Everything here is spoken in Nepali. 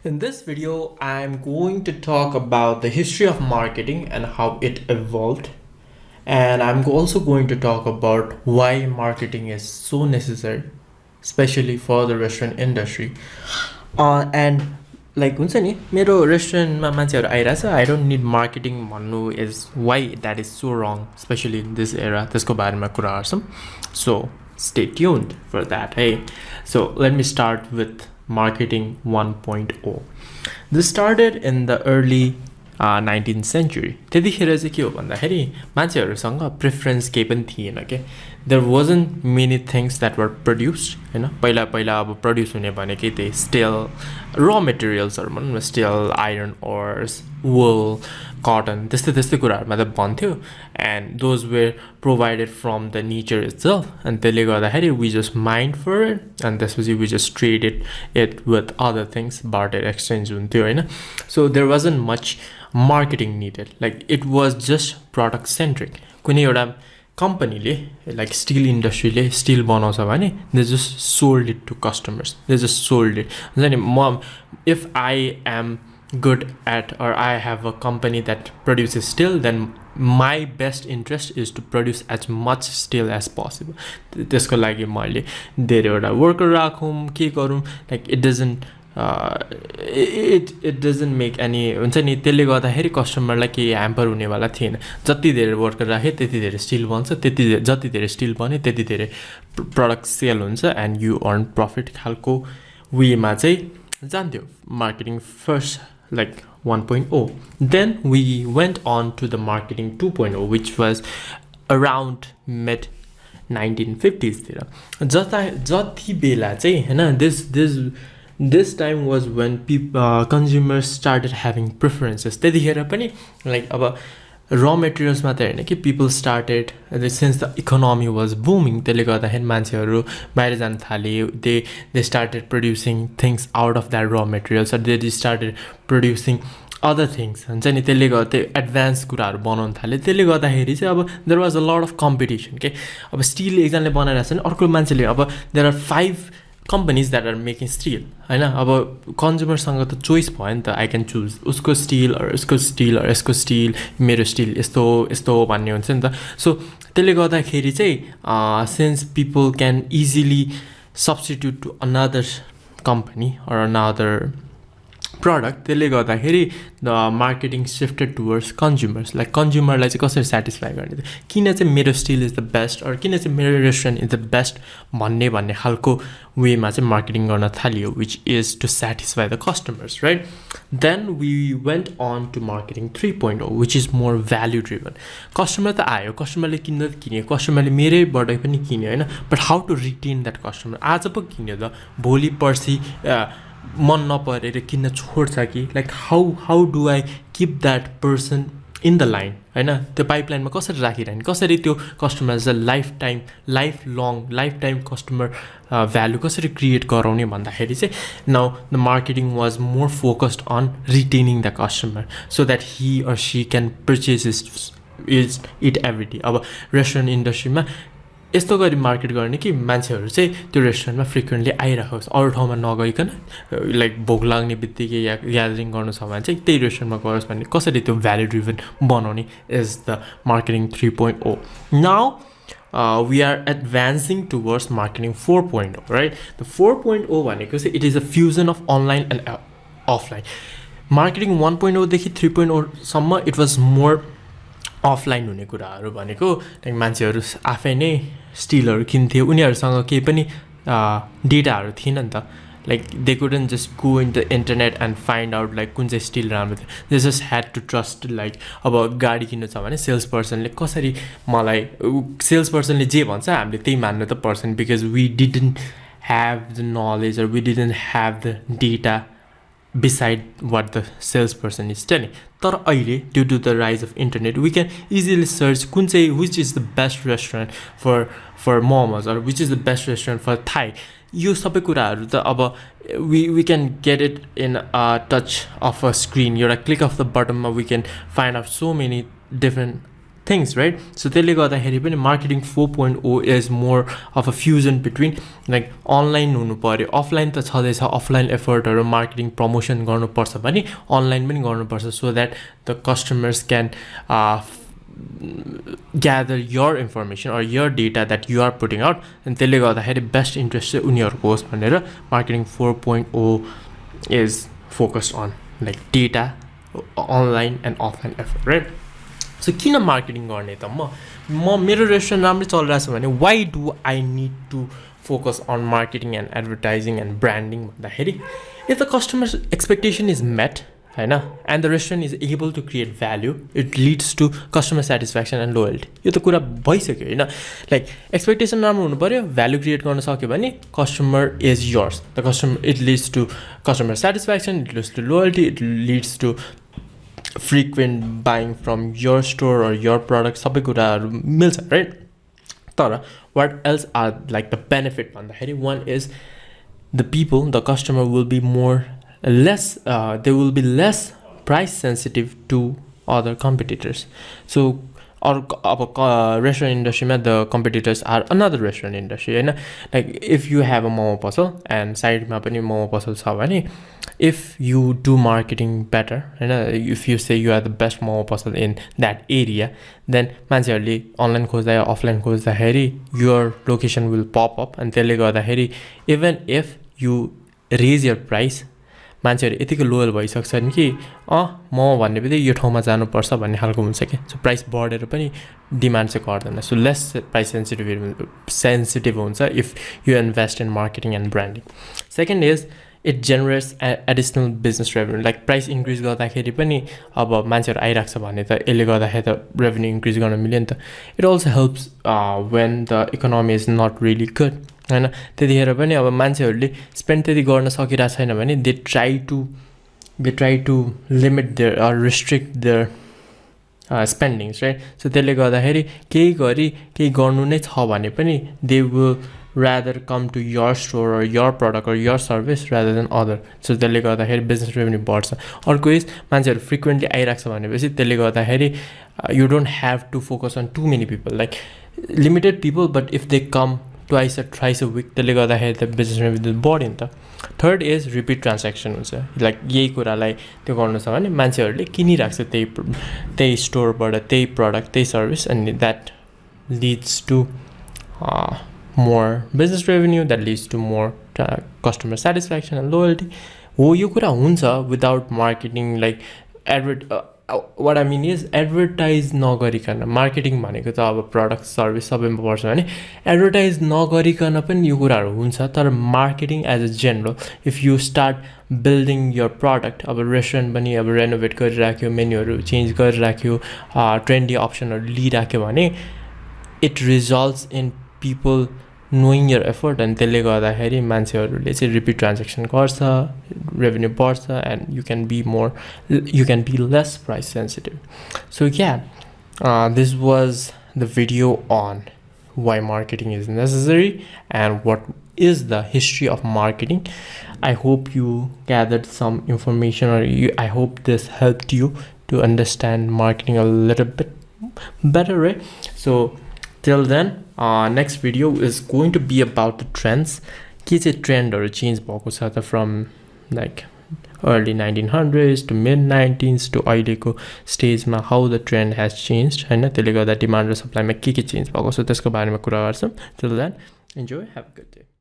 In this video, I'm going to talk about the history of marketing and how it evolved. And I'm also going to talk about why marketing is so necessary, especially for the restaurant industry. And like हुन्छ नि मेरो रेस्टुरेन्टमा मान्छेहरू आइरहेछ आई डोन्ट निड मार्केटिङ भन्नु is why that is so wrong especially in this era त्यसको बारेमा कुरा गर्छौँ so stay tuned for that. Hey, so let me start with marketing 1.0. This started in the early 19th century. त्यतिखेर चाहिँ के हो भन्दाखेरि मान्छेहरूसँग प्रेफरेन्स केही पनि थिएन के there wasn't many things that were produced होइन पहिला पहिला अब प्रड्युस हुने भनेकै त्यही स्टिल र मेटेरियल्सहरू भनौँ न steel iron ores wool cotton त्यस्तै त्यस्तै कुराहरूमा त भन्थ्यो and those were provided from the nature itself अनि त्यसले गर्दाखेरि we just mined for it अनि त्यसपछि we just traded it with other things barter exchange हुन्थ्यो होइन so there wasn't much marketing needed like it was just product centric कुनै एउटा कम्पनीले लाइक स्टिल इन्डस्ट्रीले स्टिल बनाउँछ भने they just sold it to customers they just sold it हुन्छ नि म if I am good at or I have a company that produces steel then my best interest is to produce as much steel as possible त्यसको लागि मैले धेरैवटा वर्कर राखौँ के गरौँ like it doesn't make any हुन्छ नि त्यसले गर्दाखेरि कस्टमरलाई केही ह्याम्पर हुनेवाला थिएन जति धेरै वर्कर राखे त्यति धेरै स्टिल बन्छ जति धेरै स्टिल बन्यो त्यति धेरै प्रडक्ट सेल हुन्छ एन्ड यु अर्न प्रफिट खालको वेमा चाहिँ जान्थ्यो marketing first like 1.0. Then we went on to the marketing 2.0 which was around mid 1950s तिर जति बेला चाहिँ हैन this time was when people consumers started having preferences त्यतिखेर पनि like अब raw materials मात्र हैन कि people started since the economy was booming त्यसले गर्दाखेरि मान्छेहरू बाहिर जान थाले they started producing things out of that raw materials or they started producing other things हुन्छ नि त्यसले गर्दा एडभान्स कुराहरू बनाउन थाले त्यसले गर्दाखेरि चाहिँ अब there was a lot of competition के अब स्टिल एकजनाले बनाइरहेछ भने अर्को मान्छेले अब there are 5 companies that are making steel हैन अब कन्ज्युमरसँग त चोइस भयो नि त आई क्यान चुज उसको स्टिल यसको स्टिल मेरो स्टिल यस्तो भन्ने हुन्छ नि त सो त्यसले गर्दाखेरि चाहिँ since people can easily substitute to another company or another product त्यसले गर्दाखेरि the marketing shifted towards consumers like कन्ज्युमरलाई चाहिँ कसरी सेटिस्फाई गर्ने किन चाहिँ मेरो steel is the best or किन चाहिँ मेरो रेस्टुरेन्ट इज द बेस्ट भन्ने खालको वेमा चाहिँ मार्केटिङ गर्न थालियो which is to satisfy the customers right then we went on to marketing 3.0 which is more value driven customer त आयो कस्टमरले किन्यो कस्टमरले मेरैबाट पनि किन्यो होइन but how to retain that customer आज पो किन्यो त भोलि पर्सि मन नपरेर किन्न छोड्छ कि like how do I keep that person in the line होइन त्यो पाइपलाइनमा कसरी राखिरहने कसरी त्यो कस्टमर चाहिँ लाइफ टाइम कस्टमर भ्यालु कसरी क्रिएट गराउने भन्दाखेरि चाहिँ now the marketing was more focused on retaining the customer so that he or she can purchase it every day अब रेस्टुरेन्ट इन्डस्ट्रीमा यस्तो गरी मार्केट गर्ने कि मान्छेहरू चाहिँ त्यो रेस्टुरेन्टमा फ्रिक्वेन्टली आइरहेको अरू ठाउँमा नगइकन लाइक भोक लाग्ने बित्तिकै या ग्यादरिङ गर्नु छ भने चाहिँ त्यही रेस्टुरेन्टमा गरोस् भन्ने कसरी त्यो भ्याल्यु ड्रिभन बनाउने is the marketing 3.0 now we are advancing towards marketing 4.0 right the 4.0 भनेको चाहिँ it is a fusion of online and offline marketing 1.0 देखि 3.0 सम्म इट वाज मोर अफलाइन हुने कुराहरू भनेको लाइक मान्छेहरू आफै नै स्टिलहरू किन्थ्यो उनीहरूसँग केही पनि डेटाहरू थिएन नि त like they couldn't just go in the internet and find out like कुन चाहिँ स्टिल राम्रो थियो they just had to trust like अब गाडी किन्नु छ भने सेल्स पर्सनले कसरी मलाई सेल्स पर्सनले जे भन्छ हामीले त्यही मान्नु त person because we didn't have the knowledge or we didn't have the data beside what the salesperson is telling तर अहिले due to the rise of internet we can easily search कुन चाहिँ which is the best restaurant for momos or which is the best restaurant for Thai यो सबै कुराहरू त अब we can get it in a touch of a screen एउटा click of the button we can find out so many different things, right? So त्यसले गर्दाखेरि पनि marketing 4.0 is more of a fusion between like online हुनु पर्यो, offline त छँदैछ, offline effortहरु marketing promotion गर्नुपर्छ भने online पनि गर्नुपर्छ, so that the customers can gather your information or your data that you are putting out, and त्यसले गर्दाखेरि best interest चाहिँ उनीहरुको होस् भनेर marketing 4.0 is focused on like data, online and offline effort, right? So किन marketing गर्ने त म मेरो रेस्टुरेन्ट राम्रै चलिरहेछ भने why do I need to focus on marketing and advertising and branding भन्दाखेरि if the customer's expectation is met हैन and the restaurant is able to create value, it leads to customer satisfaction and loyalty. यो त कुरा भइसक्यो हैन, like expectation राम्रो हुनु पर्यो, value create गर्न सक्यो भने customer is yours. The customer, it leads to customer satisfaction, it leads to loyalty, it leads to frequent buying from your store or your product, सबै कुराहरु मिल्छ, right? तर what else are like the benefit भन्दाखेरि one is the people, the customer will be they will be less price sensitive to other competitors. So our restaurant industry, the competitors are another restaurant industry, and like if you have a momo puzzle and side ma pani momo puzzle cha bhane, if you do marketing better and if you say you are the best momo puzzle in that area, then मान्छेहरुले online खोज्दा offline खोज्दाखेरि your location will pop up, and त्यसले गर्दाखेरि even if you raise your price, मान्छेहरु यतिको लोयल भइसक्छन् कि म भन्ने बित्तिकै यो ठाउँमा जानुपर्छ भन्ने खालको हुन्छ के, सो प्राइस बढेर पनि डिमान्ड चाहिँ गर्दैन, सो लेस प्राइस सेन्सिटिभ हुन्छ if you invest in marketing and branding. Second is it generates additional business revenue. Like price increase गर्दाखेरि पनि अब मान्छेहरु आइराख्छ भने त यसले गर्दाखेरि त रेभेन्यू इन्क्रिज गर्न मिल्यो नि त. It also helps when the economy is not really good हैन, त्यतिखेर पनि अब मान्छेहरुले स्पेन्ड त्यति गर्न सकिरा छैन भने they try to limit their or restrict their spendings, right? So त्यसले गर्दाखेरि केही गर्नु नै छ भने पनि they will rather come to your store or your product or your service rather than other. So त्यसले गर्दाखेरि बिजनेस रेभेन्यू बढ्छ. अर्को इज मान्छेहरु फ्रिक्वेन्टली आइराख्छ भनेपछि त्यसले गर्दाखेरि you don't have to focus on too many people, like limited people, but if they come twice or thrice a week, त्यसले गर्दाखेरि त बिजनेस रेभेन्यू बढ्यो नि त. थर्ड इज रिपिट ट्रान्ज्याक्सन हुन्छ. लाइक यही कुरालाई त्यो गर्नु छ भने मान्छेहरुले किनिराख्छ त्यही स्टोरबाट त्यही प्रडक्ट त्यही service, and that leads to more business revenue, that leads to more customer satisfaction and loyalty. हो यो कुरा हुन्छ without marketing, like what I mean is advertise नगरिकन. मार्केटिङ भनेको त अब प्रडक्ट सर्भिस सबैमा पर्छ भने एडभर्टाइज नगरिकन पनि यो कुराहरु हुन्छ. तर marketing as a general, if you start building your product, अब रेस्टुरेन्ट पनि अब रेनोभेट गरिराख्यो, मेन्युहरु चेन्ज गरिराख्यो, ट्रेन्डी अप्सनहरु लिइराख्यो भने it results in people knowing your effort, and त्यसले गर्दाखेरि मान्छेहरुले चाहिँ रिपिट ट्रान्ज्याक्सन गर्छ, रेभेन्यू बढ्छ, and you can be less price sensitive. So yeah, this was the video on why marketing is necessary and what is the history of marketing. I hope you gathered some information, or I hope this helped you to understand marketing a little bit better, right? So till then, next video is going to be about the trends. के चाहिँ ट्रेन्डहरु चेन्ज भएको छ त from like early 1900s to mid 1900s to अहिलेको स्टेजमा how the trend has changed हैन, त्यसले गर्दा डिमान्ड र सप्लाईमा के चेन्ज भएको छ त्यसको बारेमा कुरा गर्छौं. Till then, enjoy, have a good day.